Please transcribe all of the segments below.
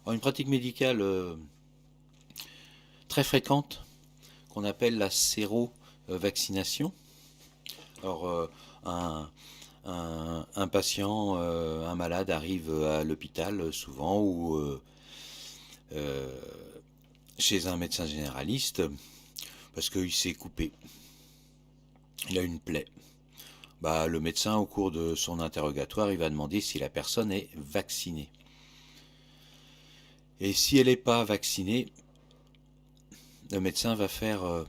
Alors, une pratique médicale très fréquente qu'on appelle la séro-vaccination. Alors, un, un patient, un malade arrive à l'hôpital souvent ou euh, chez un médecin généraliste parce qu'il s'est coupé. Il a une plaie. Bah, le médecin, au cours de son interrogatoire, il va demander si la personne est vaccinée. Et si elle n'est pas vaccinée, le médecin va faire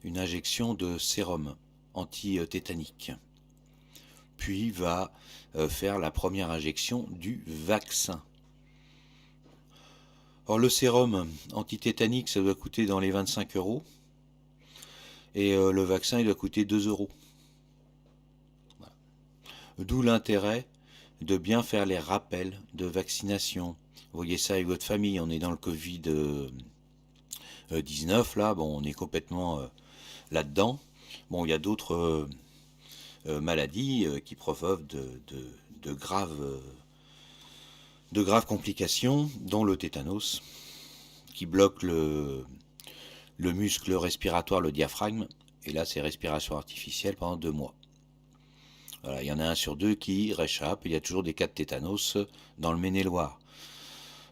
une injection de sérum anti-tétanique. Puis va faire la première injection du vaccin. Or, le sérum anti-tétanique, ça doit coûter dans les 25 euros. Et le vaccin, il doit coûter 2 euros. Voilà. D'où l'intérêt de bien faire les rappels de vaccination. Vous voyez ça avec votre famille, on est dans le Covid-19, là, bon, on est complètement là-dedans. Bon, il y a d'autres maladies qui provoquent de graves complications, dont le tétanos, qui bloque le muscle respiratoire, le diaphragme, et là c'est respiration artificielle pendant 2 mois. Voilà, il y en a un sur deux qui réchappe, il y a toujours des cas de tétanos dans le Maine-et-Loire.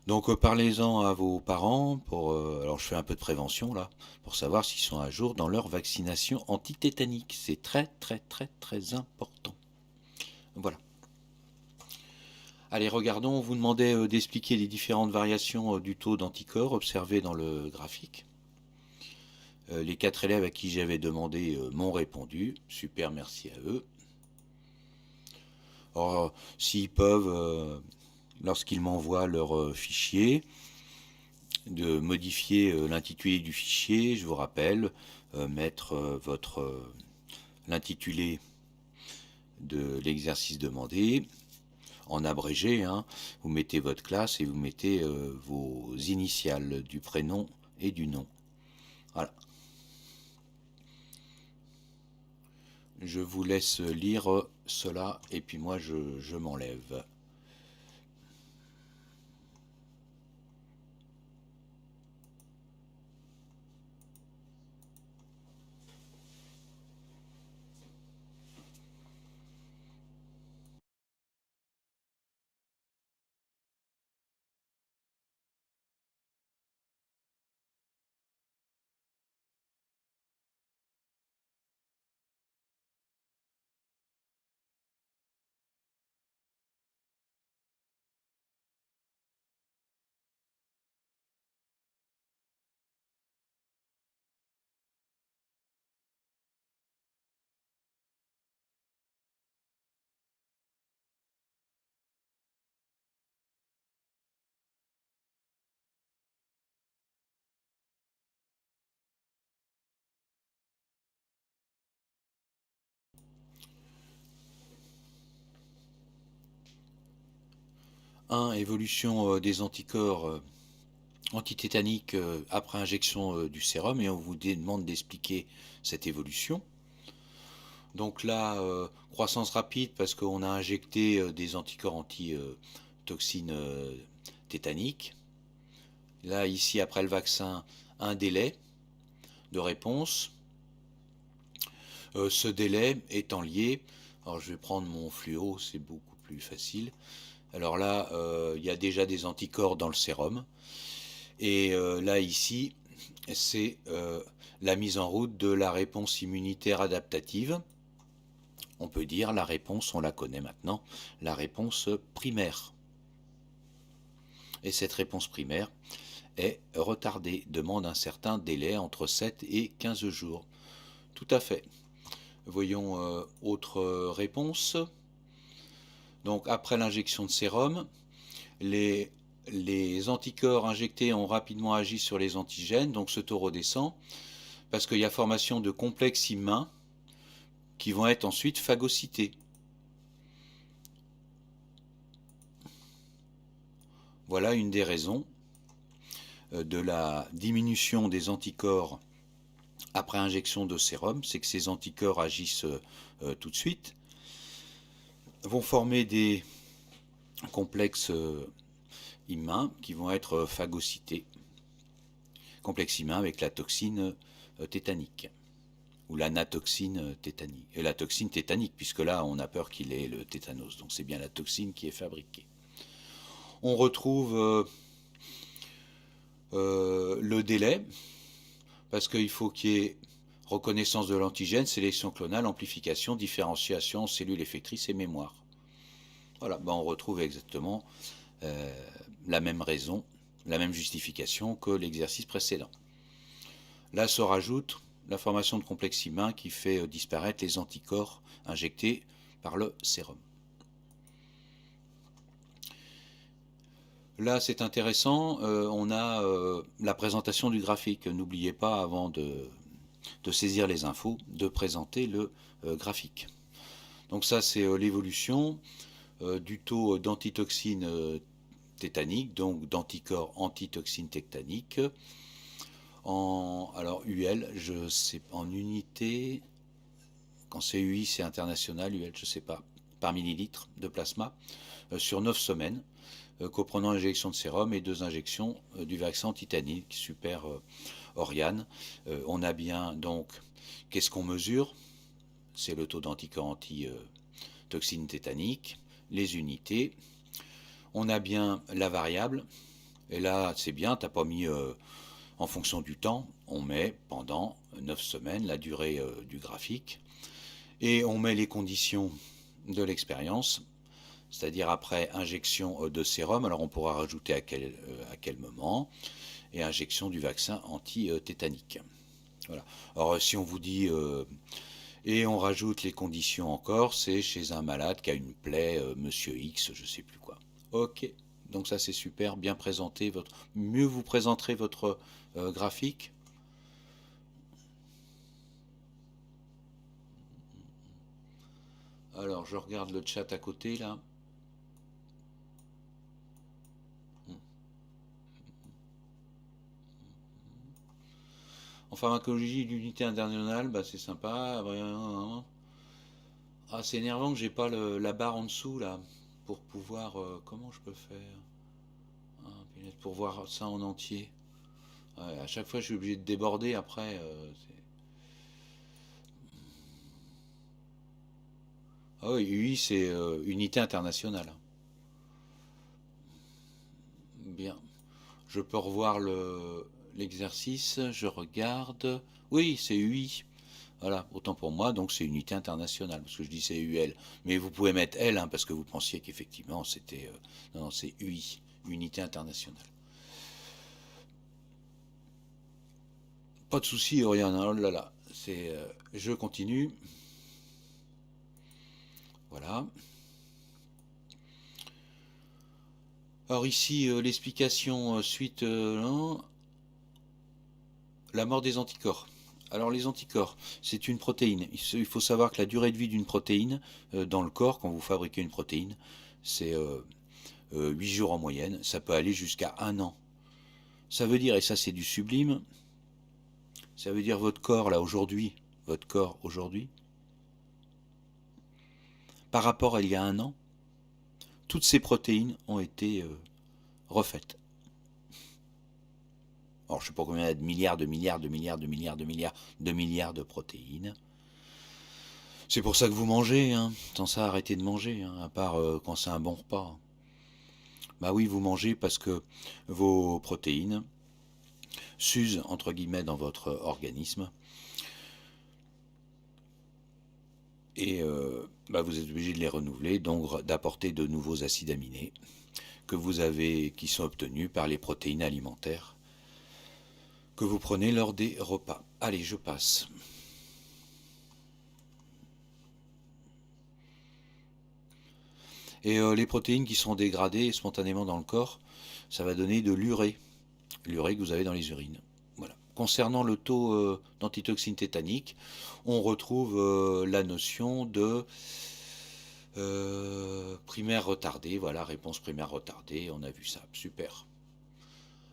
Donc parlez-en à vos parents, alors je fais un peu de prévention là, pour savoir s'ils sont à jour dans leur vaccination anti-tétanique. C'est très très très très important. Voilà. Allez, regardons, on vous demandait d'expliquer les différentes variations du taux d'anticorps observés dans le graphique. Les 4 élèves à qui j'avais demandé m'ont répondu. Super, merci à eux. Alors, s'ils peuvent, lorsqu'ils m'envoient leur fichier, de modifier l'intitulé du fichier, je vous rappelle, mettre l'intitulé de l'exercice demandé, en abrégé, hein, vous mettez votre classe et vous mettez vos initiales du prénom et du nom. Voilà. Je vous laisse lire cela et puis moi je m'enlève. Un, évolution des anticorps antitétaniques après injection du sérum et on vous demande d'expliquer cette évolution. Donc là, croissance rapide parce qu'on a injecté des anticorps anti-toxines tétaniques. Là, ici, après le vaccin, un délai de réponse. Ce délai étant lié, alors je vais prendre mon fluo, c'est beaucoup plus facile. Alors là, il y a déjà des anticorps dans le sérum. Et là, ici, c'est la mise en route de la réponse immunitaire adaptative. On peut dire la réponse, on la connaît maintenant, la réponse primaire. Et cette réponse primaire est retardée, demande un certain délai entre 7 et 15 jours. Tout à fait. Voyons autre réponse. Donc après l'injection de sérum, les anticorps injectés ont rapidement agi sur les antigènes, donc ce taux redescend, parce qu'il y a formation de complexes immuns qui vont être ensuite phagocytés. Voilà une des raisons de la diminution des anticorps après injection de sérum, c'est que ces anticorps agissent tout de suite, vont former des complexes humains qui vont être phagocytés. Complexe humain avec la toxine tétanique ou l'anatoxine tétanique. Et la toxine tétanique, puisque là on a peur qu'il ait le tétanos. Donc c'est bien la toxine qui est fabriquée. On retrouve le délai, parce qu'il faut qu'il y ait reconnaissance de l'antigène, sélection clonale, amplification, différenciation, cellules effectrices et mémoire. Voilà, ben on retrouve exactement la même raison, la même justification que l'exercice précédent. Là se rajoute la formation de complexe humain qui fait disparaître les anticorps injectés par le sérum. Là c'est intéressant, on a la présentation du graphique. N'oubliez pas, avant de saisir les infos, de présenter le graphique. Donc ça c'est l'évolution du taux d'antitoxine tétanique, donc d'anticorps antitoxine tétanique, alors UL, je sais, en unité, quand c'est UI c'est international, UL je sais pas, par millilitre de plasma, sur 9 semaines, comprenant injection de sérum et 2 injections du vaccin titanique super Oriane. On a bien donc, qu'est-ce qu'on mesure? C'est le taux d'anticorps anti-toxine tétanique, les unités. On a bien la variable, et là c'est bien, t'as pas mis en fonction du temps, on met pendant 9 semaines la durée du graphique, et on met les conditions de l'expérience, c'est-à-dire après injection de sérum, alors on pourra rajouter à quel moment, et injection du vaccin anti-tétanique. Voilà. Alors si on vous dit, et on rajoute les conditions encore, c'est chez un malade qui a une plaie, monsieur X, je sais plus quoi. Ok, donc ça c'est super, bien présenté, mieux vous présenterez votre graphique. Alors je regarde le chat à côté là. En pharmacologie d'unité internationale, bah c'est sympa. Ah, c'est énervant que j'ai pas la barre en dessous là pour pouvoir. Comment je peux faire? Ah, pour voir ça en entier. Ouais, à chaque fois, je suis obligé de déborder après. Ah oui, UI, c'est unité internationale. Bien. Je peux revoir l'exercice. Je regarde. Oui, c'est UI. Voilà, autant pour moi, donc c'est unité internationale, parce que je dis c'est UL. Mais vous pouvez mettre L, hein, parce que vous pensiez qu'effectivement c'était... non, c'est UI, unité internationale. Pas de souci, Oriane, oh là là, je continue. Voilà. Alors ici, l'explication suite... la mort des anticorps. Alors les anticorps, c'est une protéine. Il faut savoir que la durée de vie d'une protéine dans le corps, quand vous fabriquez une protéine, c'est 8 jours en moyenne. Ça peut aller jusqu'à 1 an. Ça veut dire, et ça c'est du sublime, ça veut dire votre corps là aujourd'hui, par rapport à il y a 1 an, toutes ces protéines ont été refaites. Alors je ne sais pas combien il y a de milliards de protéines. C'est pour ça que vous mangez, hein. Sans ça, arrêtez de manger, hein, à part quand c'est un bon repas. Bah oui, vous mangez parce que vos protéines s'usent, entre guillemets, dans votre organisme. Et bah vous êtes obligé de les renouveler, donc d'apporter de nouveaux acides aminés qui sont obtenus par les protéines alimentaires que vous prenez lors des repas. Allez, je passe. Et les protéines qui sont dégradées spontanément dans le corps, ça va donner de l'urée que vous avez dans les urines. Voilà. Concernant le taux d'antitoxine tétanique, on retrouve la notion de primaire retardée. Voilà, réponse primaire retardée, on a vu ça, super.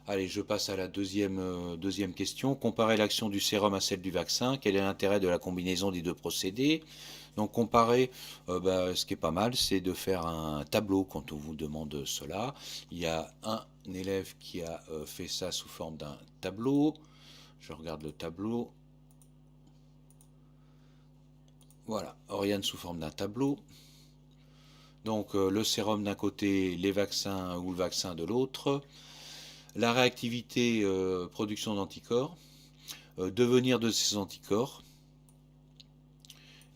Allez, je passe à la deuxième question. Comparer l'action du sérum à celle du vaccin. Quel est l'intérêt de la combinaison des deux procédés? Donc comparer, ce qui est pas mal, c'est de faire un tableau quand on vous demande cela. Il y a un élève qui a fait ça sous forme d'un tableau. Je regarde le tableau. Voilà, Oriane sous forme d'un tableau. Donc le sérum d'un côté, les vaccins ou le vaccin de l'autre. La réactivité, production d'anticorps. Devenir de ces anticorps.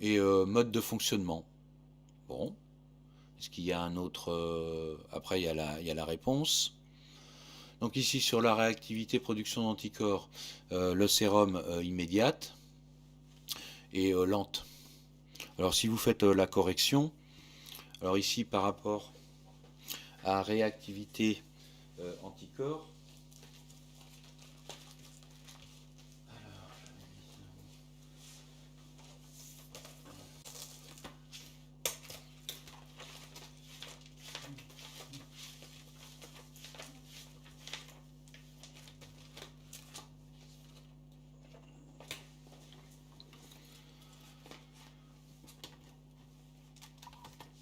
Et mode de fonctionnement. Bon. Est-ce qu'il y a un autre... après, il y a la réponse. Donc ici, sur la réactivité production d'anticorps, le sérum immédiate et lente. Alors si vous faites la correction, alors ici par rapport à réactivité anticorps,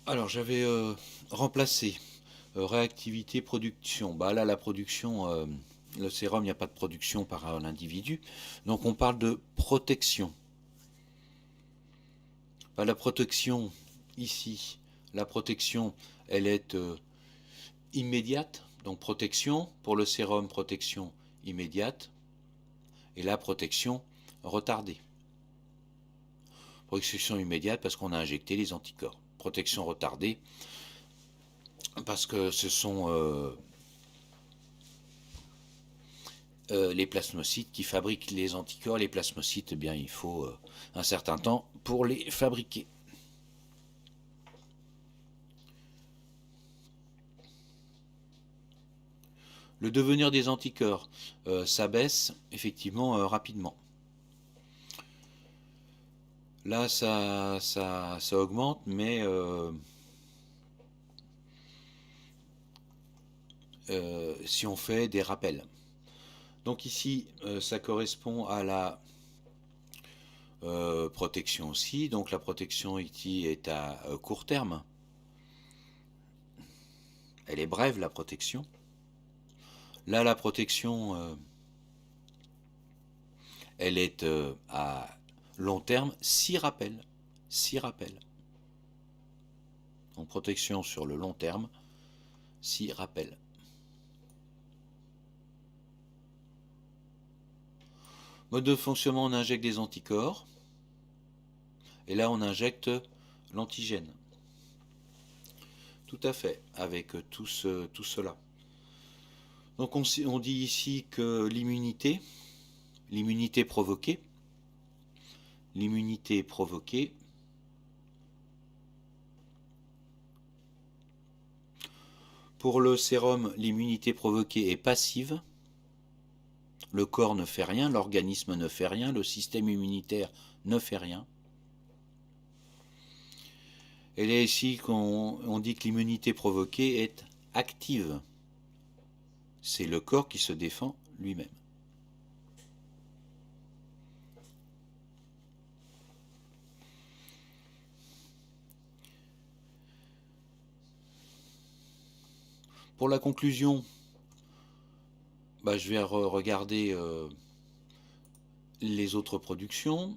alors j'avais remplacé réactivité production. Bah là la production, le sérum, il n'y a pas de production par un individu. Donc on parle de protection. Bah, la protection ici, la protection, elle est immédiate. Donc protection pour le sérum, protection immédiate. Et la protection retardée. Protection immédiate parce qu'on a injecté les anticorps. Protection retardée parce que ce sont les plasmocytes qui fabriquent les anticorps. Les plasmocytes, eh bien, il faut un certain temps pour les fabriquer. Le devenir des anticorps s'abaisse effectivement rapidement. Là, ça augmente, mais si on fait des rappels. Donc ici, ça correspond à la protection aussi. Donc la protection ici est à court terme. Elle est brève, la protection. Là, la protection, elle est à long terme, 6 rappels. 6 rappels. Donc protection sur le long terme, 6 rappels. Mode de fonctionnement, on injecte des anticorps. Et là, on injecte l'antigène. Tout à fait, avec tout cela. Donc on dit ici que l'immunité provoquée, pour le sérum, l'immunité provoquée est passive. Le corps ne fait rien, l'organisme ne fait rien, le système immunitaire ne fait rien. Et là ici qu'on dit que l'immunité provoquée est active. C'est le corps qui se défend lui-même. Pour la conclusion, je vais regarder les autres productions.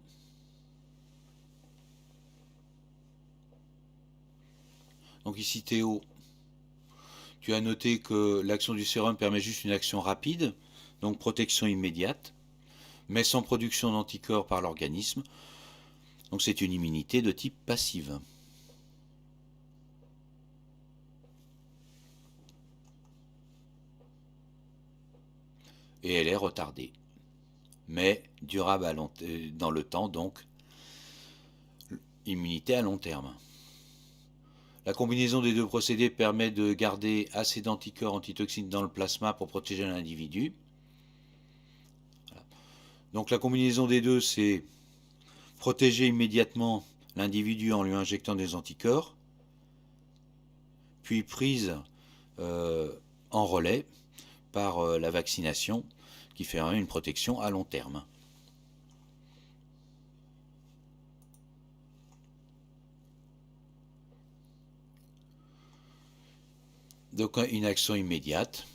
Donc ici Théo, tu as noté que l'action du sérum permet juste une action rapide, donc protection immédiate, mais sans production d'anticorps par l'organisme. Donc c'est une immunité de type passive. Et elle est retardée, mais durable dans le temps, donc immunité à long terme. La combinaison des deux procédés permet de garder assez d'anticorps antitoxines dans le plasma pour protéger l'individu. Voilà. Donc la combinaison des deux, c'est protéger immédiatement l'individu en lui injectant des anticorps, puis prise en relais par la vaccination, qui fait une protection à long terme. Donc une action immédiate.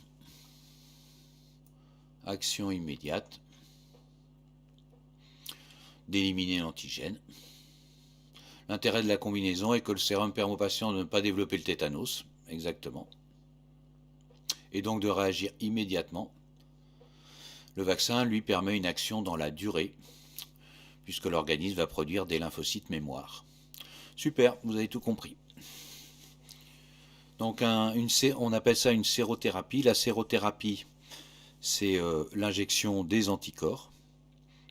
Action immédiate. D'éliminer l'antigène. L'intérêt de la combinaison est que le sérum permet au patient de ne pas développer le tétanos, exactement, et donc de réagir immédiatement. Le vaccin, lui, permet une action dans la durée, puisque l'organisme va produire des lymphocytes mémoire. Super, vous avez tout compris. Donc on appelle ça une sérothérapie. La sérothérapie, c'est l'injection des anticorps,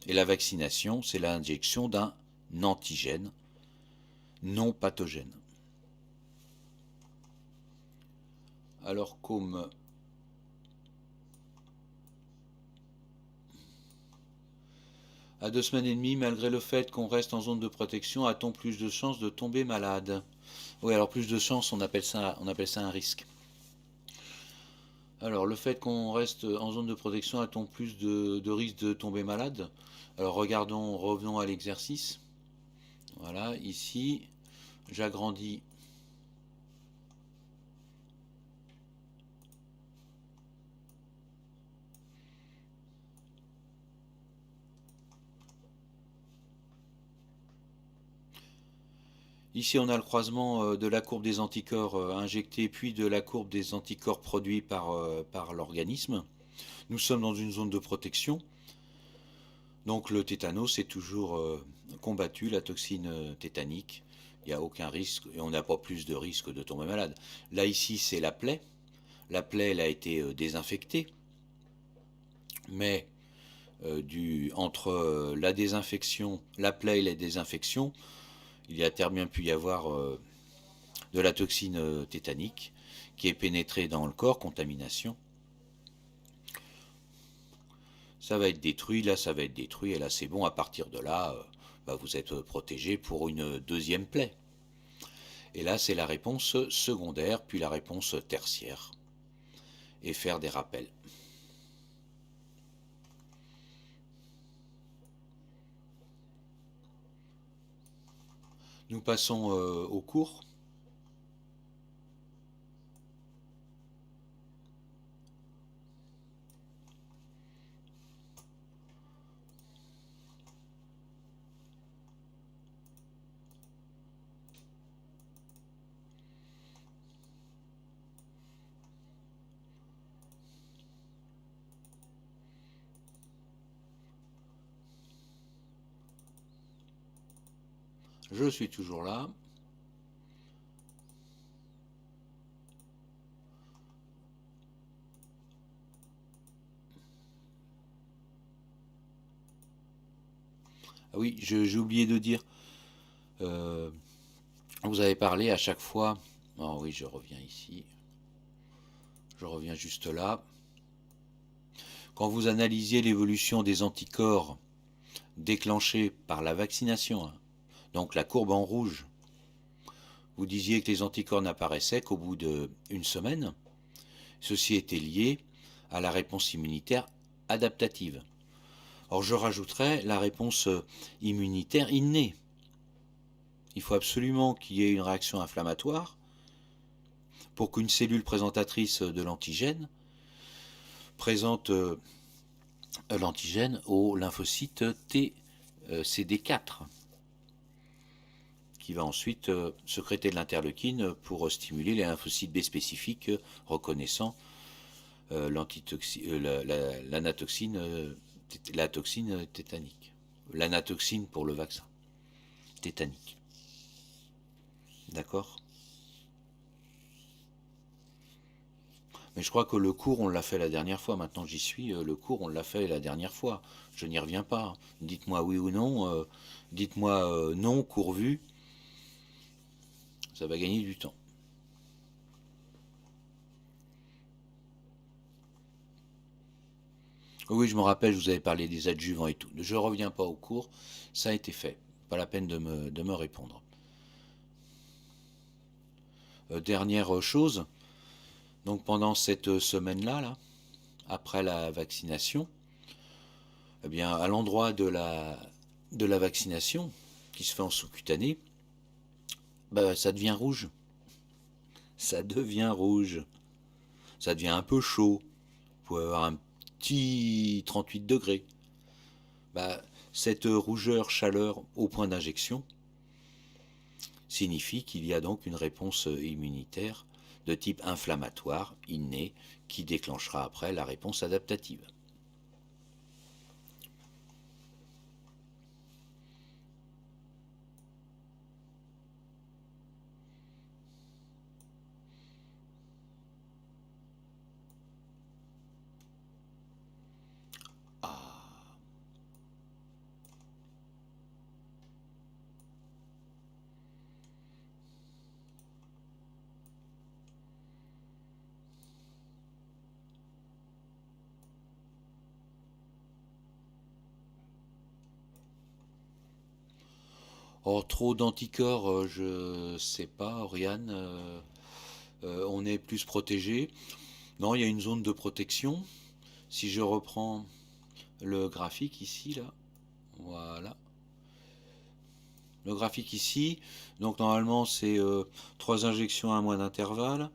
et la vaccination, c'est l'injection d'un antigène non pathogène. Alors comme à 2 semaines et demie, malgré le fait qu'on reste en zone de protection, a-t-on plus de chances de tomber malade? Oui, alors plus de chances, on appelle ça un risque. Alors le fait qu'on reste en zone de protection, a-t-on plus de risque de tomber malade? Alors revenons à l'exercice. Voilà, ici, j'agrandis ici on a le croisement de la courbe des anticorps injectés puis de la courbe des anticorps produits par l'organisme. Nous sommes dans une zone de protection, donc le tétanos est toujours combattu, la toxine tétanique. Il n'y a aucun risque et on n'a pas plus de risque de tomber malade. Là ici c'est la plaie. La plaie elle a été désinfectée, mais entre la désinfection, la plaie et la désinfection, il y a bien pu y avoir de la toxine tétanique qui est pénétrée dans le corps, contamination. Ça va être détruit, là ça va être détruit, et là c'est bon, à partir de là, vous êtes protégé pour une deuxième plaie. Et là c'est la réponse secondaire, puis la réponse tertiaire. Et faire des rappels. Nous passons au cours. Je suis toujours là. Ah oui, j'ai oublié de dire, vous avez parlé à chaque fois, oh oui, je reviens ici, je reviens juste là, quand vous analysiez l'évolution des anticorps déclenchés par la vaccination, hein, donc la courbe en rouge, vous disiez que les anticorps n'apparaissaient qu'au bout d'une semaine. Ceci était lié à la réponse immunitaire adaptative. Or, je rajouterais la réponse immunitaire innée. Il faut absolument qu'il y ait une réaction inflammatoire pour qu'une cellule présentatrice de l'antigène présente l'antigène au lymphocyte TCD4, qui va ensuite sécréter de l'interleukine pour stimuler les lymphocytes B spécifiques reconnaissant la toxine tétanique. L'anatoxine pour le vaccin tétanique. D'accord? Mais je crois que le cours, on l'a fait la dernière fois. Maintenant, j'y suis. Le cours, on l'a fait la dernière fois. Je n'y reviens pas. Dites-moi oui ou non. Dites-moi non, cours vu. Ça va gagner du temps. Oui, je me rappelle, je vous avais parlé des adjuvants et tout. Je ne reviens pas au cours. Ça a été fait. Pas la peine de me répondre. Dernière chose. Donc pendant cette semaine-là, là, après la vaccination, eh bien, à l'endroit de la vaccination, qui se fait en sous-cutané, ça devient rouge. Ça devient rouge. ça devient un peu chaud. Vous pouvez avoir un petit 38 degrés. Bah, cette rougeur, chaleur au point d'injection signifie qu'il y a donc une réponse immunitaire de type inflammatoire innée qui déclenchera après la réponse adaptative. Ah. Or, trop d'anticorps, je sais pas, Oriane, on est plus protégé. Non, il y a une zone de protection. Si je reprends le graphique ici, là, voilà. Le graphique ici, donc normalement c'est 3 injections à un mois d'intervalle,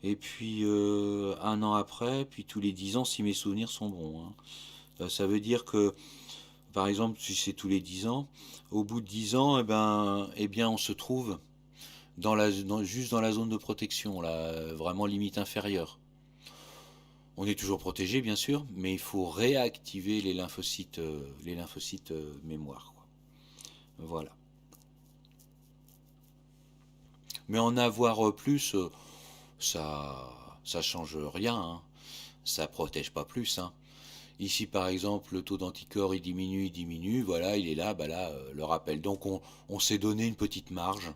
et puis 1 an après, puis tous les 10 ans si mes souvenirs sont bons, hein. Ça veut dire que, par exemple, si c'est tous les 10 ans, au bout de 10 ans, eh bien on se trouve juste dans la zone de protection, là, vraiment limite inférieure. On est toujours protégé, bien sûr, mais il faut réactiver les lymphocytes mémoire, quoi. Voilà. Mais en avoir plus, ça change rien, hein. Ça protège pas plus, hein. Ici, par exemple, le taux d'anticorps il diminue, voilà, il est là, bah là, le rappel. Donc on s'est donné une petite marge,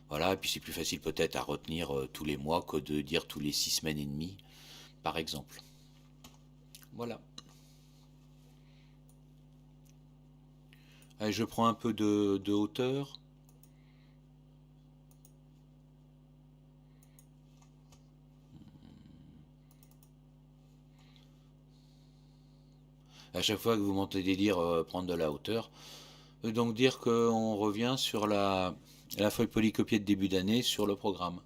voilà, et puis c'est plus facile peut-être à retenir tous les mois que de dire tous les 6 semaines et demie, par exemple. Voilà. Allez, je prends un peu de hauteur. À chaque fois que vous m'entendez dire prendre de la hauteur, donc dire qu'on revient sur la feuille polycopiée de début d'année sur le programme.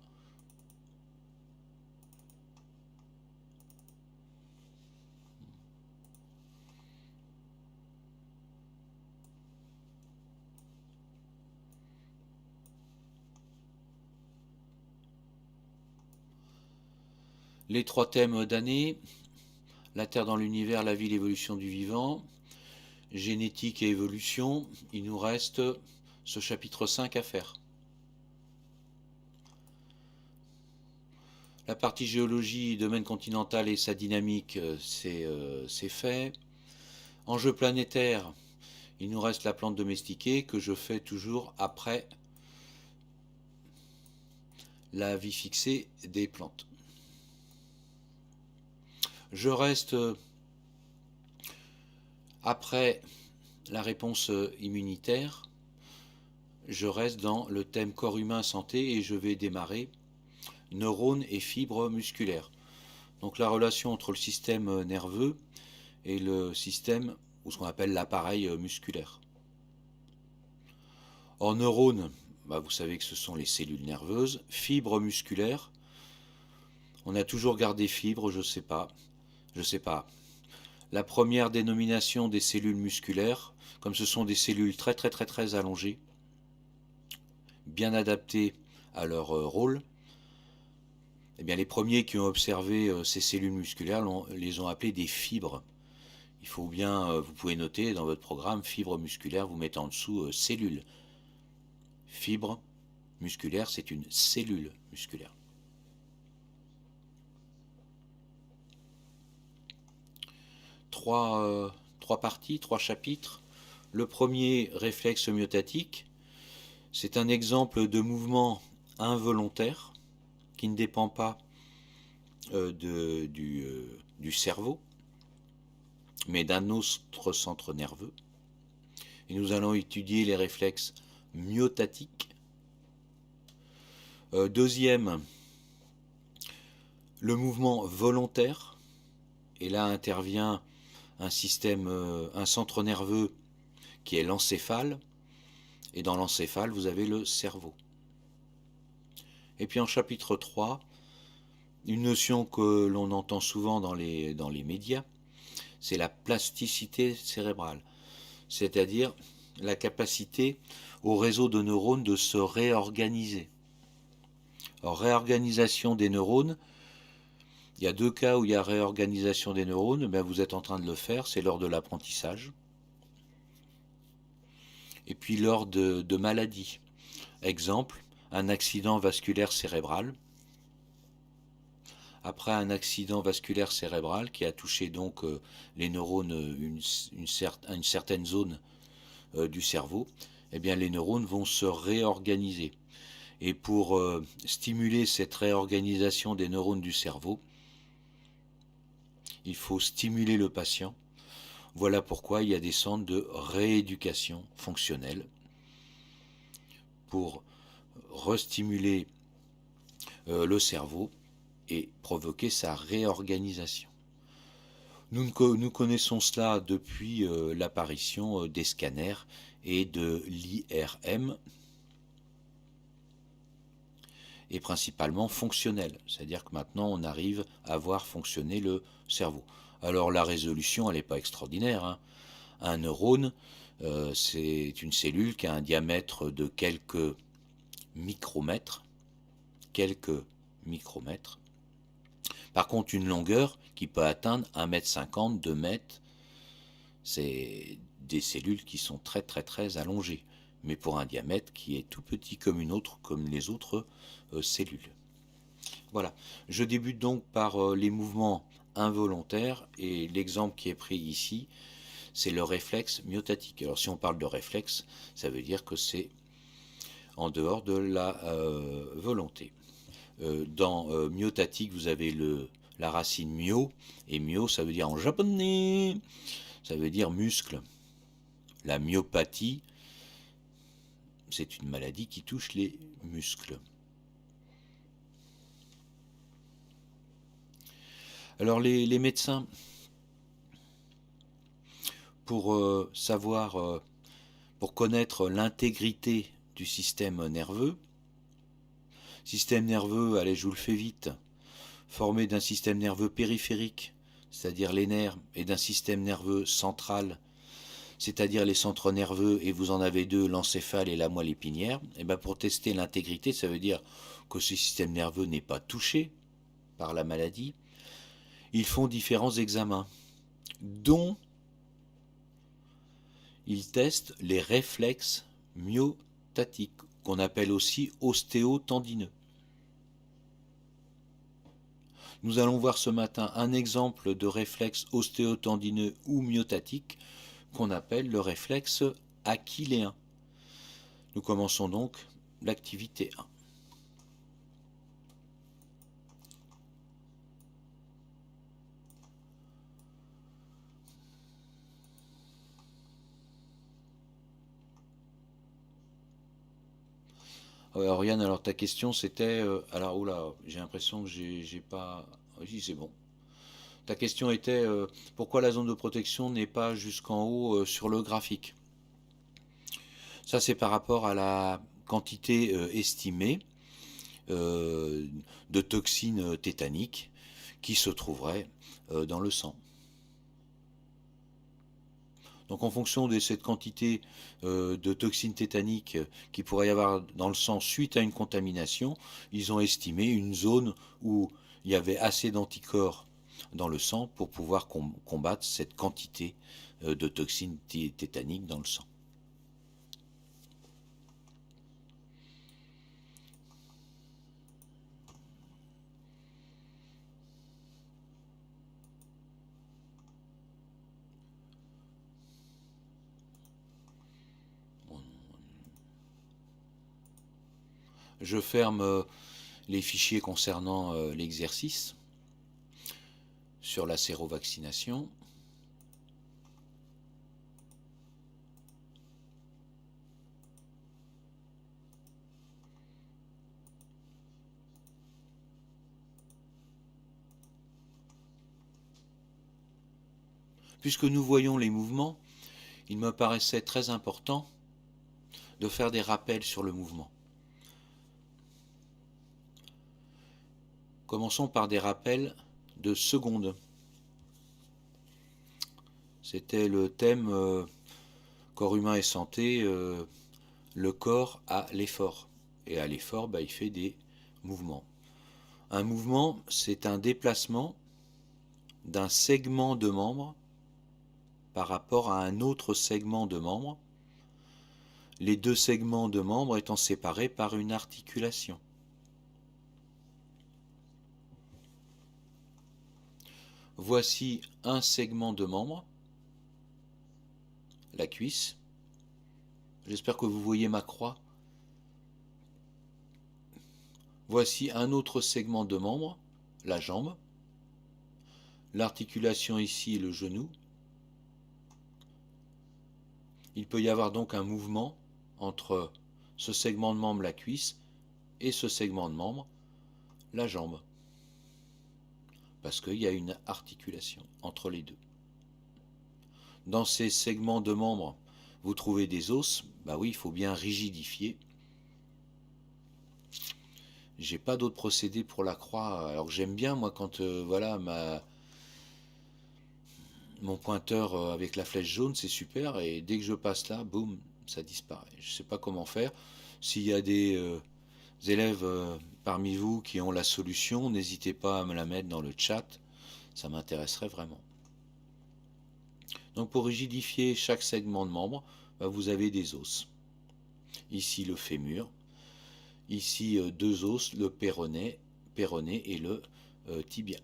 Les 3 thèmes d'année: la Terre dans l'univers, la vie, l'évolution du vivant, génétique et évolution. Il nous reste ce chapitre 5 à faire. La partie géologie, domaine continental et sa dynamique, c'est fait. Enjeu planétaire, il nous reste la plante domestiquée que je fais toujours après la vie fixée des plantes. Je reste après la réponse immunitaire, je reste dans le thème corps humain santé et je vais démarrer neurones et fibres musculaires. Donc la relation entre le système nerveux et le système, ou ce qu'on appelle l'appareil musculaire. En neurones, vous savez que ce sont les cellules nerveuses. Fibres musculaires, on a toujours gardé fibres, je sais pas. La première dénomination des cellules musculaires, comme ce sont des cellules très très très très allongées, bien adaptées à leur rôle, eh bien les premiers qui ont observé ces cellules musculaires les ont appelées des fibres. Il faut bien, vous pouvez noter dans votre programme, fibres musculaires, vous mettez en dessous cellules. Fibre musculaire, c'est une cellule musculaire. Trois parties, 3 chapitres. Le premier, réflexe myotatique. C'est un exemple de mouvement involontaire qui ne dépend pas du cerveau, mais d'un autre centre nerveux. Et nous allons étudier les réflexes myotatiques. Deuxième, le mouvement volontaire. Et là intervient un centre nerveux qui est l'encéphale. Et dans l'encéphale, vous avez le cerveau. Et puis en chapitre 3, Une notion que l'on entend souvent dans les médias, c'est la plasticité cérébrale, c'est-à-dire la capacité au réseau de neurones de se réorganiser. Alors, réorganisation des neurones, il y a deux cas où il y a réorganisation des neurones, ben vous êtes en train de le faire, c'est lors de l'apprentissage, et puis lors de maladies. Exemple, un accident vasculaire cérébral. Après un accident vasculaire cérébral qui a touché donc les neurones, une certaine zone du cerveau, eh bien les neurones vont se réorganiser. Et pour stimuler cette réorganisation des neurones du cerveau, il faut stimuler le patient. Voilà pourquoi il y a des centres de rééducation fonctionnelle pour restimuler le cerveau et provoquer sa réorganisation. Nous connaissons cela depuis l'apparition des scanners et de l'IRM, et principalement fonctionnel, c'est-à-dire que maintenant on arrive à voir fonctionner le cerveau. Alors la résolution, elle n'est pas extraordinaire, hein. Un neurone, c'est une cellule qui a un diamètre de quelques micromètres, Par contre, une longueur qui peut atteindre 1,50 m, 2 mètres, c'est des cellules qui sont très très très allongées, mais pour un diamètre qui est tout petit comme les autres cellules. Voilà, je débute donc par les mouvements involontaires, et l'exemple qui est pris ici, c'est le réflexe myotatique. Alors si on parle de réflexe, ça veut dire que c'est en dehors de la volonté. Dans myotatique, vous avez la racine myo, et myo, ça veut dire en japonais, ça veut dire muscle. La myopathie, c'est une maladie qui touche les muscles. Alors les médecins, pour pour connaître l'intégrité du système nerveux, allez, je vous le fais vite, formé d'un système nerveux périphérique, c'est-à-dire les nerfs, et d'un système nerveux central, c'est-à-dire les centres nerveux, et vous en avez deux, l'encéphale et la moelle épinière, et bien pour tester l'intégrité, ça veut dire que ce système nerveux n'est pas touché par la maladie. Ils font différents examens, dont ils testent les réflexes myotatiques, qu'on appelle aussi ostéotendineux. Nous allons voir ce matin un exemple de réflexe ostéotendineux ou myotatique qu'on appelle le réflexe achilléen. Nous commençons donc l'activité 1. Oriane, alors ta question c'était... alors oula, j'ai l'impression que j'ai pas... Oui, c'est bon. Ta question était pourquoi la zone de protection n'est pas jusqu'en haut sur le graphique. Ça c'est par rapport à la quantité estimée de toxines tétaniques qui se trouveraient dans le sang. Donc en fonction de cette quantité de toxines tétaniques qu'il pourrait y avoir dans le sang suite à une contamination, ils ont estimé une zone où il y avait assez d'anticorps dans le sang pour pouvoir combattre cette quantité de toxines tétaniques dans le sang. Je ferme les fichiers concernant l'exercice sur la sérovaccination. Puisque nous voyons les mouvements, il me paraissait très important de faire des rappels sur le mouvement. Commençons par des rappels de secondes. C'était le thème corps humain et santé, le corps à l'effort. Et à l'effort, il fait des mouvements. Un mouvement, c'est un déplacement d'un segment de membre par rapport à un autre segment de membre, les deux segments de membre étant séparés par une articulation. Voici un segment de membre, la cuisse. J'espère que vous voyez ma croix. Voici un autre segment de membre, la jambe. L'articulation ici est le genou. Il peut y avoir donc un mouvement entre ce segment de membre, la cuisse, et ce segment de membre, la jambe. Parce qu'il y a une articulation entre les deux. Dans ces segments de membres, vous trouvez des os. Oui, il faut bien rigidifier. J'ai pas d'autre procédé pour la croix. Alors que j'aime bien, moi, quand mon pointeur avec la flèche jaune, c'est super. Et dès que je passe là, boum, ça disparaît. Je sais pas comment faire. S'il y a des élèves parmi vous qui ont la solution, n'hésitez pas à me la mettre dans le chat. Ça m'intéresserait vraiment. Donc pour rigidifier chaque segment de membre, vous avez des os. Ici le fémur, ici deux os, le péroné et le tibia.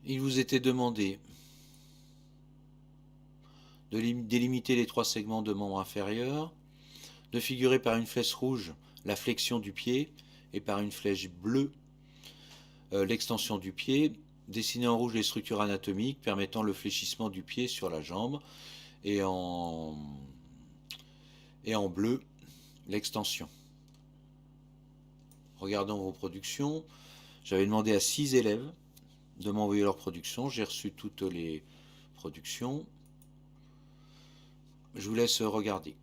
Il vous était demandé de délimiter les trois segments de membres inférieurs, de figurer par une flèche rouge la flexion du pied et par une flèche bleue l'extension du pied, dessiner en rouge les structures anatomiques permettant le fléchissement du pied sur la jambe et en bleu l'extension. Regardons vos productions. J'avais demandé à 6 élèves de m'envoyer leurs productions. J'ai reçu toutes les productions. Je vous laisse regarder.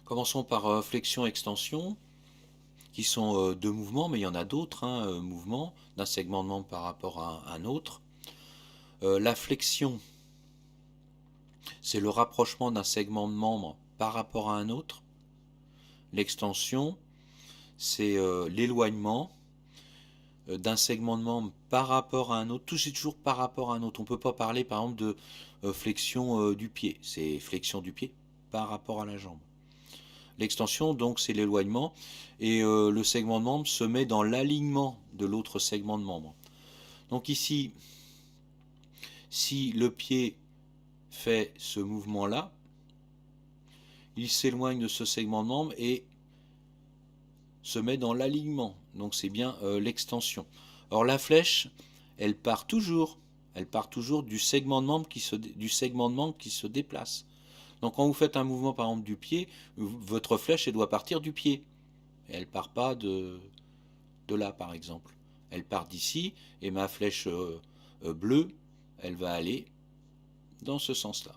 Commençons par flexion-extension, qui sont deux mouvements, mais il y en a d'autres, mouvements d'un segment de membre par rapport à un autre. La flexion, c'est le rapprochement d'un segment de membre par rapport à un autre. L'extension, c'est l'éloignement d'un segment de membre par rapport à un autre. Tout c'est toujours par rapport à un autre. On ne peut pas parler par exemple de flexion du pied. C'est flexion du pied par rapport à la jambe. L'extension, donc, c'est l'éloignement. Et le segment de membre se met dans l'alignement de l'autre segment de membre. Donc ici, si le pied fait ce mouvement-là, il s'éloigne de ce segment de membre et se met dans l'alignement. Donc c'est bien l'extension. Or la flèche, elle part toujours Elle part toujours du segment de membre qui se déplace. Donc quand vous faites un mouvement par exemple du pied, votre flèche elle doit partir du pied. Et elle part pas de là par exemple. Elle part d'ici et ma flèche bleue, elle va aller dans ce sens-là.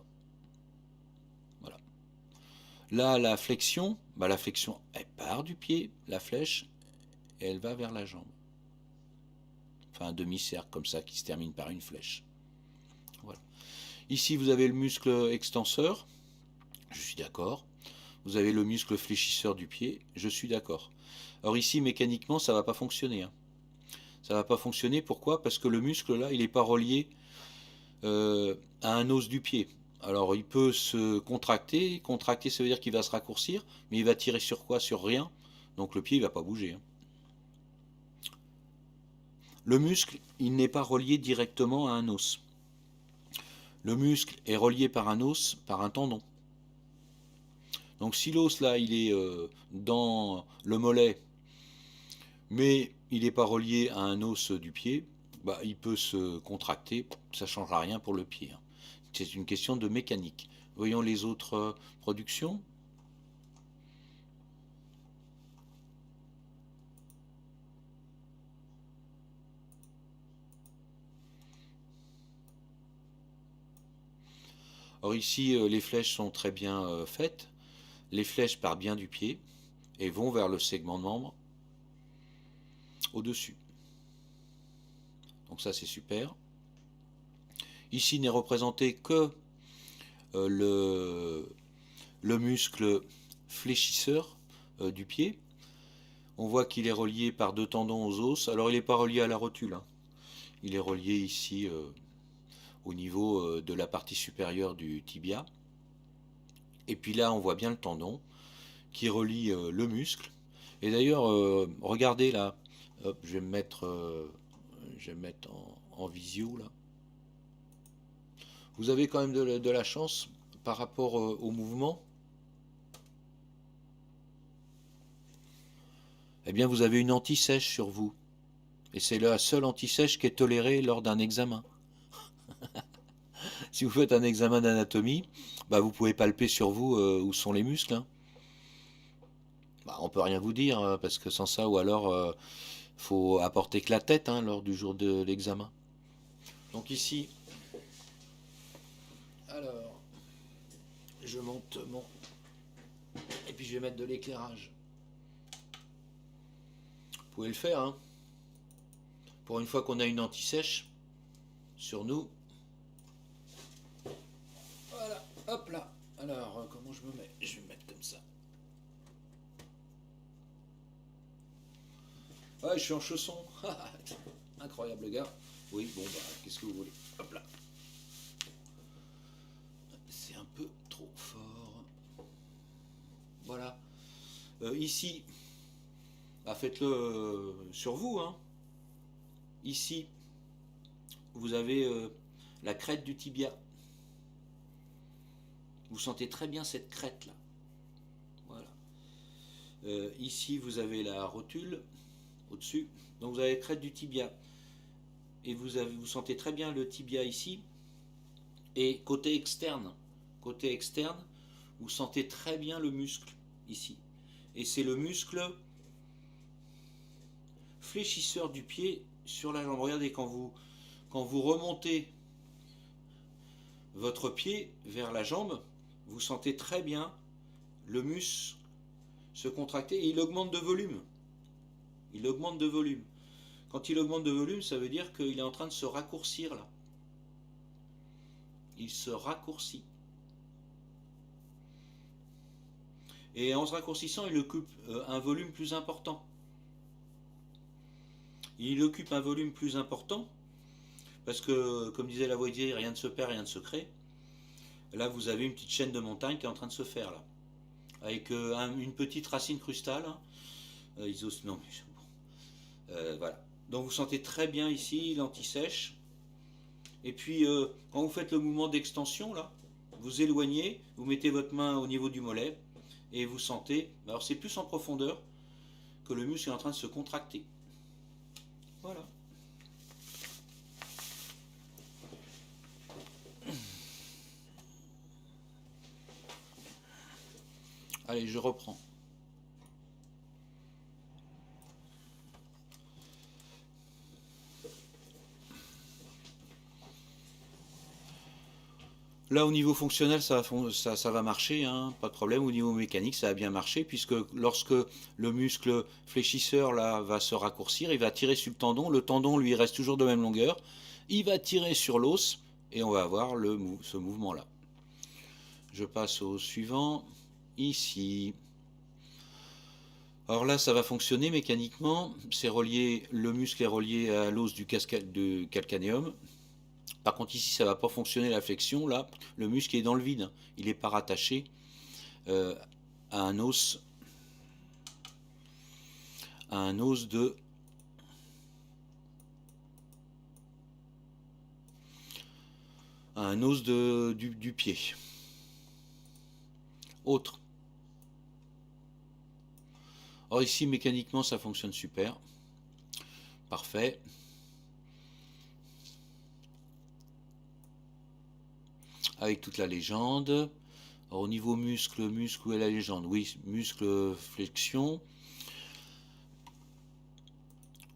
Voilà. Là, la flexion, elle part du pied, la flèche, et elle va vers la jambe. Enfin, un demi-cercle comme ça qui se termine par une flèche. Voilà. Ici, vous avez le muscle extenseur, je suis d'accord. Vous avez le muscle fléchisseur du pied, je suis d'accord. Alors ici, mécaniquement, ça ne va pas fonctionner. Hein. Ça ne va pas fonctionner, pourquoi? Parce que le muscle, là, il n'est pas relié à un os du pied. Alors, il peut se contracter. Contracter, ça veut dire qu'il va se raccourcir, mais il va tirer sur quoi? Sur rien. Donc le pied, il ne va pas bouger. Hein. Le muscle, il n'est pas relié directement à un os. Le muscle est relié par un os, par un tendon. Donc si l'os là, il est dans le mollet, mais il n'est pas relié à un os du pied, bah, il peut se contracter, ça ne changera rien pour le pied. Hein. C'est une question de mécanique. Voyons les autres productions. Alors ici, les flèches sont très bien faites. Les flèches partent bien du pied et vont vers le segment de membre au-dessus. Donc ça, c'est super. Ici n'est représenté que le muscle fléchisseur du pied. On voit qu'il est relié par deux tendons aux os. Alors il n'est pas relié à la rotule. Hein. Il est relié ici au niveau de la partie supérieure du tibia. Et puis là, on voit bien le tendon qui relie le muscle. Et d'ailleurs, regardez là. Hop, je vais me mettre en visio là. Vous avez quand même de la chance par rapport au mouvement. Eh bien, vous avez une anti-sèche sur vous. Et c'est la seule anti-sèche qui est tolérée lors d'un examen. Si vous faites un examen d'anatomie, bah, vous pouvez palper sur vous où sont les muscles. Hein. Bah, on peut rien vous dire, parce que sans ça, ou alors, faut apporter que la tête hein, lors du jour de l'examen. Donc ici, alors, je monte mon... Et puis je vais mettre de l'éclairage. Vous pouvez le faire, hein. Pour une fois qu'on a une anti-sèche sur nous. Voilà, hop là. Alors, comment je me mets? Je vais me mettre comme ça. Ouais, je suis en chaussons. Incroyable, gars. Oui, bon, bah, qu'est-ce que vous voulez? Hop là. C'est un peu trop fort. Voilà. Ici, bah, faites-le sur vous, hein. Ici, vous avez la crête du tibia. Vous sentez très bien cette crête là. Voilà. Ici, vous avez la rotule au-dessus. Donc vous avez la crête du tibia. Et vous sentez très bien le tibia ici. Et côté externe, vous sentez très bien le muscle ici. Et c'est le muscle fléchisseur du pied sur la jambe. Regardez, quand vous remontez votre pied vers la jambe, vous sentez très bien le muscle se contracter et il augmente de volume. Il augmente de volume. Quand il augmente de volume, ça veut dire qu'il est en train de se raccourcir là. Il se raccourcit. Et en se raccourcissant, il occupe un volume plus important. Il occupe un volume plus important parce que, comme disait Lavoisier, rien ne se perd, rien ne se crée. Là, vous avez une petite chaîne de montagne qui est en train de se faire là, avec une petite racine crustale. Non, mais bon. Voilà. Donc vous sentez très bien ici l'anti-sèche. Et puis quand vous faites le mouvement d'extension là, vous éloignez, vous mettez votre main au niveau du mollet et vous sentez. Alors c'est plus en profondeur que le muscle est en train de se contracter. Voilà. Allez, je reprends. Là, au niveau fonctionnel, ça va marcher, hein, pas de problème. Au niveau mécanique, ça a bien marché, puisque lorsque le muscle fléchisseur là, va se raccourcir, il va tirer sur le tendon lui reste toujours de même longueur, il va tirer sur l'os, et on va avoir ce mouvement-là. Je passe au suivant, ici. Alors là, ça va fonctionner mécaniquement, c'est relié, le muscle est relié à l'os du calcanéum. Par contre ici ça va pas fonctionner la flexion, là le muscle est dans le vide, il n'est pas rattaché euh, à un os de du pied. Autre. Alors ici mécaniquement ça fonctionne super. Parfait. Avec toute la légende. Alors, au niveau muscle, où est la légende? Oui, muscle flexion.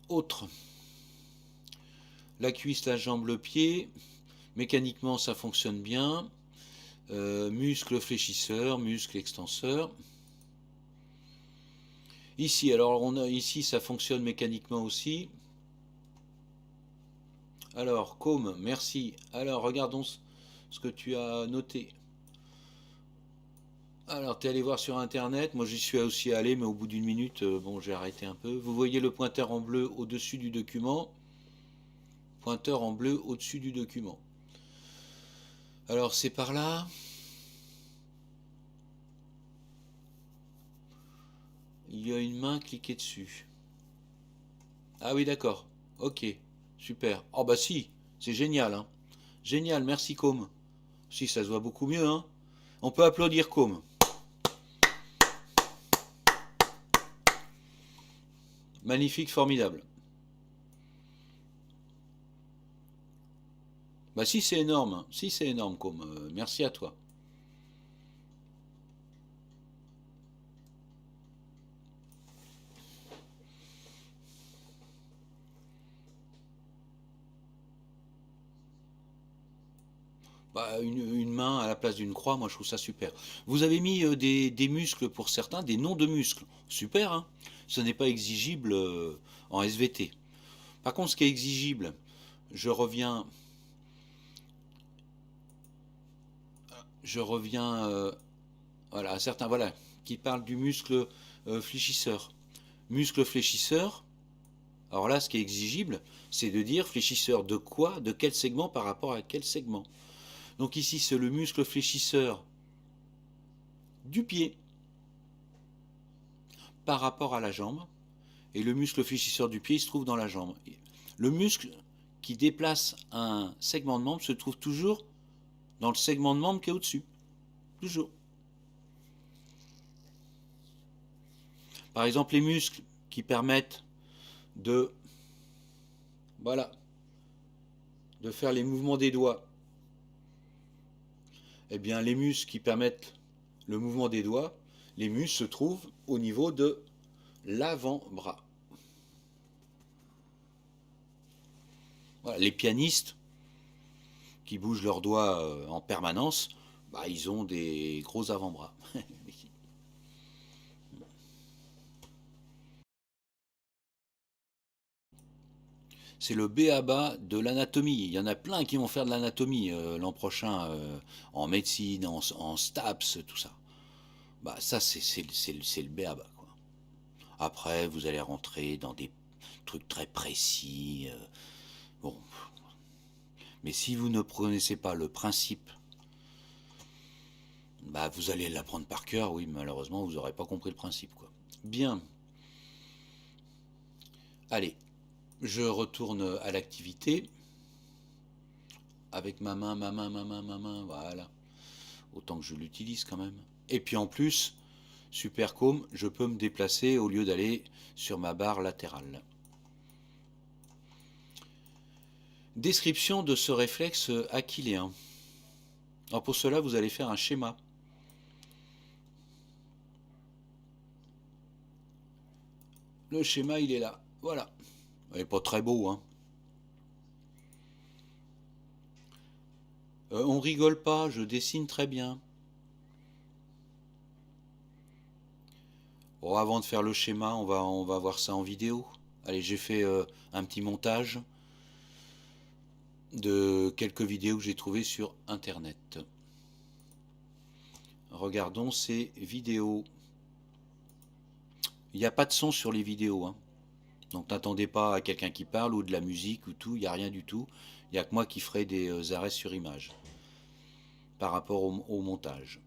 Autre. La cuisse, la jambe, le pied. Mécaniquement ça fonctionne bien. Muscle fléchisseur, muscle extenseur. Ici, alors ici ça fonctionne mécaniquement aussi. Alors, Com, merci. Alors, regardons ce que tu as noté. Alors, tu es allé voir sur Internet. Moi, j'y suis aussi allé, mais au bout d'une minute, bon, j'ai arrêté un peu. Vous voyez le pointeur en bleu au-dessus du document. Pointeur en bleu au-dessus du document. Alors, c'est par là. Il y a une main, cliquez dessus. Ah oui, d'accord. Ok, super. Oh bah si, c'est génial, hein. Génial, merci Com. Si, ça se voit beaucoup mieux, hein. On peut applaudir Com. Magnifique, formidable. Bah si, c'est énorme. Si, c'est énorme, Com. Merci à toi. Bah, une main à la place d'une croix, moi je trouve ça super. Vous avez mis des muscles pour certains, des noms de muscles. Super, hein. Ce n'est pas exigible en SVT. Par contre, ce qui est exigible, je reviens, voilà, à certains, voilà, qui parlent du muscle fléchisseur. Muscle fléchisseur, alors là, ce qui est exigible, c'est de dire fléchisseur de quoi, de quel segment par rapport à quel segment. Donc ici, c'est le muscle fléchisseur du pied par rapport à la jambe. Et le muscle fléchisseur du pied il se trouve dans la jambe. Le muscle qui déplace un segment de membre se trouve toujours dans le segment de membre qui est au-dessus. Toujours. Par exemple, les muscles qui permettent de, voilà, de faire les mouvements des doigts. Eh bien, les muscles qui permettent le mouvement des doigts, les muscles se trouvent au niveau de l'avant-bras. Voilà, les pianistes qui bougent leurs doigts en permanence, bah, ils ont des gros avant-bras. C'est le b.a.-ba de l'anatomie. Il y en a plein qui vont faire de l'anatomie l'an prochain en médecine, en STAPS, tout ça. Bah ça c'est le b.a.-ba quoi. Après vous allez rentrer dans des trucs très précis. Bon, mais si vous ne connaissez pas le principe, bah vous allez l'apprendre par cœur. Oui, malheureusement vous n'aurez pas compris le principe quoi. Bien. Allez, je retourne à l'activité avec ma main, voilà. Autant que je l'utilise quand même. Et puis en plus, super com, je peux me déplacer au lieu d'aller sur ma barre latérale. Description de ce réflexe achilléen. Alors pour cela, vous allez faire un schéma. Le schéma, il est là. Voilà. Il n'est pas très beau, hein. On rigole pas, je dessine très bien. Bon, avant de faire le schéma, on va voir ça en vidéo. Allez, j'ai fait un petit montage de quelques vidéos que j'ai trouvées sur internet. Regardons ces vidéos. Il n'y a pas de son sur les vidéos, hein. Donc n'attendez pas à quelqu'un qui parle ou de la musique ou tout, il n'y a rien du tout. Il n'y a que moi qui ferai des arrêts sur image par rapport au montage.